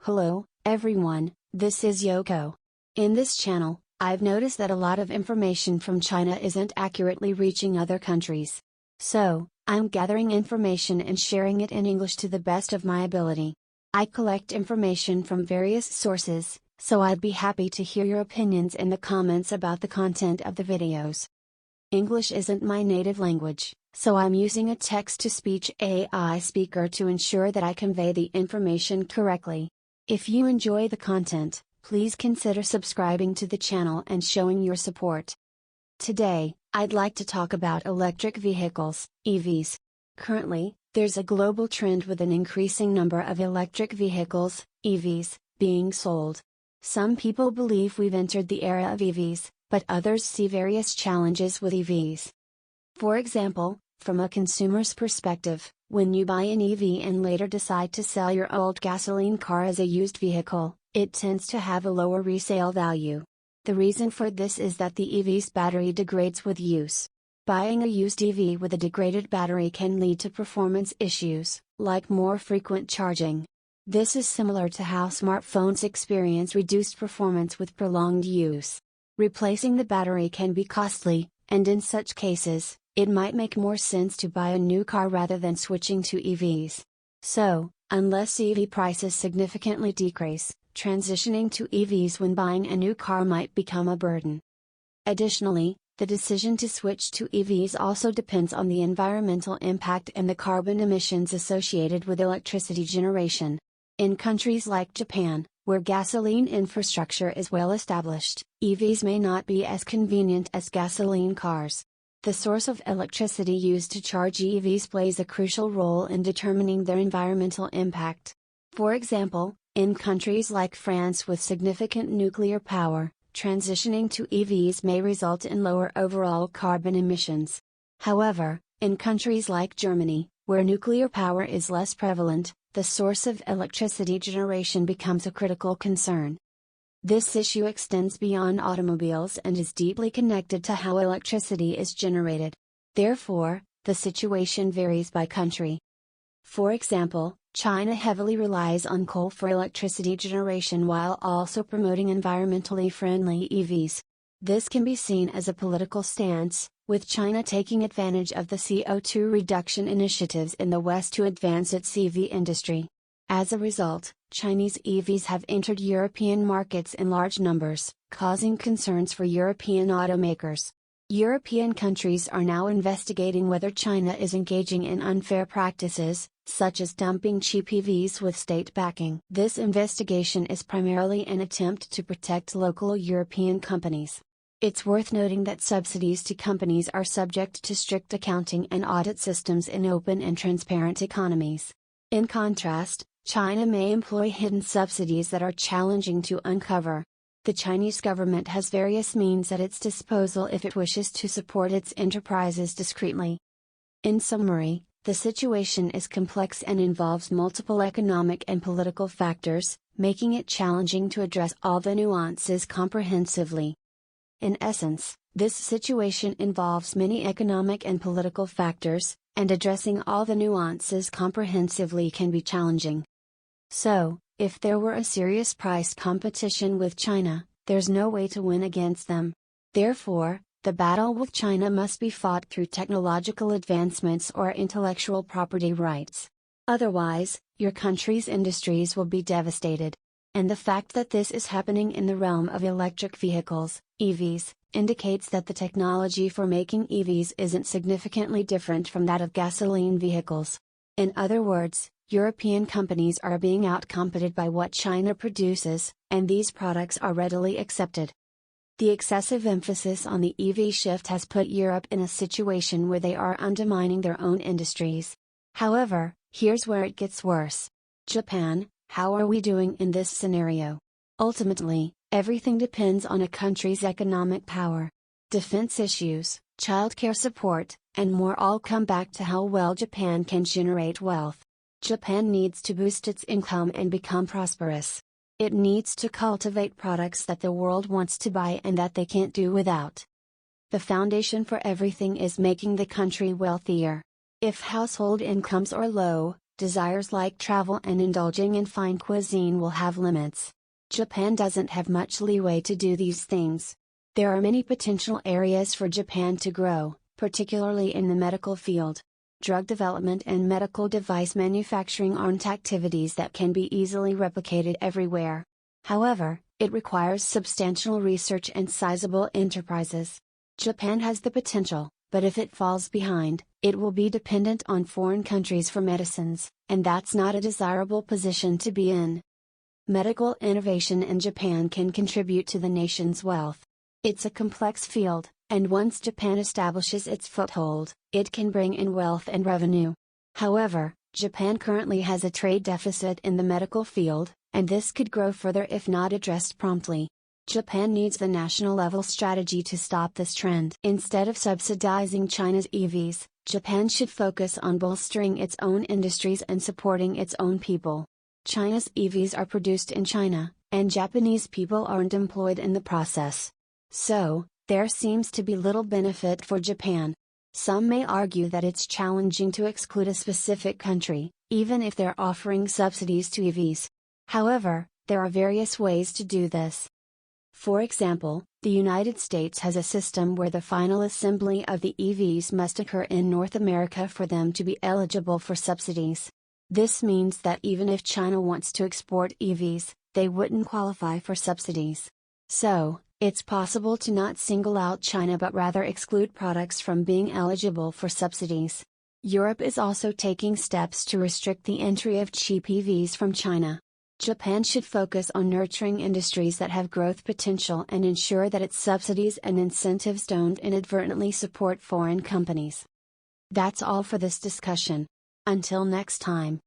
Hello, everyone, this is Yoko. In this channel, I've noticed that a lot of information from China isn't accurately reaching other countries. So, I'm gathering information and sharing it in English to the best of my ability. I collect information from various sources, so I'd be happy to hear your opinions in the comments about the content of the videos. English isn't my native language, so I'm using a text-to-speech AI speaker to ensure that I convey the information correctly. If you enjoy the content, please consider subscribing to the channel and showing your support. Today, I'd like to talk about electric vehicles, EVs. Currently, there's a global trend with an increasing number of electric vehicles, EVs, being sold. Some people believe we've entered the era of EVs, but others see various challenges with EVs. For example, from a consumer's perspective, when you buy an EV and later decide to sell your old gasoline car as a used vehicle, it tends to have a lower resale value. The reason for this is that the EV's battery degrades with use. Buying a used EV with a degraded battery can lead to performance issues, like more frequent charging. This is similar to how smartphones experience reduced performance with prolonged use. Replacing the battery can be costly, and in such cases, it might make more sense to buy a new car rather than switching to EVs. So, unless EV prices significantly decrease, transitioning to EVs when buying a new car might become a burden. Additionally, the decision to switch to EVs also depends on the environmental impact and the carbon emissions associated with electricity generation. In countries like Japan, where gasoline infrastructure is well established, EVs may not be as convenient as gasoline cars. The source of electricity used to charge EVs plays a crucial role in determining their environmental impact. For example, in countries like France with significant nuclear power, transitioning to EVs may result in lower overall carbon emissions. However, in countries like Germany, where nuclear power is less prevalent, the source of electricity generation becomes a critical concern. This issue extends beyond automobiles and is deeply connected to how electricity is generated. Therefore, the situation varies by country. For example, China heavily relies on coal for electricity generation while also promoting environmentally friendly EVs. This can be seen as a political stance, with China taking advantage of the CO2 reduction initiatives in the West to advance its EV industry. As a result, Chinese EVs have entered European markets in large numbers, causing concerns for European automakers. European countries are now investigating whether China is engaging in unfair practices, such as dumping cheap EVs with state backing. This investigation is primarily an attempt to protect local European companies. It's worth noting that subsidies to companies are subject to strict accounting and audit systems in open and transparent economies. In contrast, China may employ hidden subsidies that are challenging to uncover. The Chinese government has various means at its disposal if it wishes to support its enterprises discreetly. In summary, the situation is complex and involves multiple economic and political factors, making it challenging to address all the nuances comprehensively. In essence, this situation involves many economic and political factors, and addressing all the nuances comprehensively can be challenging. So, if there were a serious price competition with China, there's no way to win against them. Therefore, the battle with China must be fought through technological advancements or intellectual property rights. Otherwise, your country's industries will be devastated. And the fact that this is happening in the realm of electric vehicles, EVs, indicates that the technology for making EVs isn't significantly different from that of gasoline vehicles. In other words, European companies are being outcompeted by what China produces, and these products are readily accepted. The excessive emphasis on the EV shift has put Europe in a situation where they are undermining their own industries. However, here's where it gets worse. Japan, how are we doing in this scenario? Ultimately, everything depends on a country's economic power. Defense issues, childcare support, and more all come back to how well Japan can generate wealth. Japan needs to boost its income and become prosperous. It needs to cultivate products that the world wants to buy and that they can't do without. The foundation for everything is making the country wealthier. If household incomes are low, desires like travel and indulging in fine cuisine will have limits. Japan doesn't have much leeway to do these things. There are many potential areas for Japan to grow, particularly in the medical field. Drug development and medical device manufacturing aren't activities that can be easily replicated everywhere. However, it requires substantial research and sizable enterprises. Japan has the potential, but if it falls behind, it will be dependent on foreign countries for medicines, and that's not a desirable position to be in. Medical innovation in Japan can contribute to the nation's wealth. It's a complex field, and once Japan establishes its foothold, it can bring in wealth and revenue. However, Japan currently has a trade deficit in the medical field, and this could grow further if not addressed promptly. Japan needs the national-level strategy to stop this trend. Instead of subsidizing China's EVs, Japan should focus on bolstering its own industries and supporting its own people. China's EVs are produced in China, and Japanese people aren't employed in the process. So, there seems to be little benefit for Japan. Some may argue that it's challenging to exclude a specific country, even if they're offering subsidies to EVs. However, there are various ways to do this. For example, the United States has a system where the final assembly of the EVs must occur in North America for them to be eligible for subsidies. This means that even if China wants to export EVs, they wouldn't qualify for subsidies. So, it's possible to not single out China but rather exclude products from being eligible for subsidies. Europe is also taking steps to restrict the entry of cheap EVs from China. Japan should focus on nurturing industries that have growth potential and ensure that its subsidies and incentives don't inadvertently support foreign companies. That's all for this discussion. Until next time.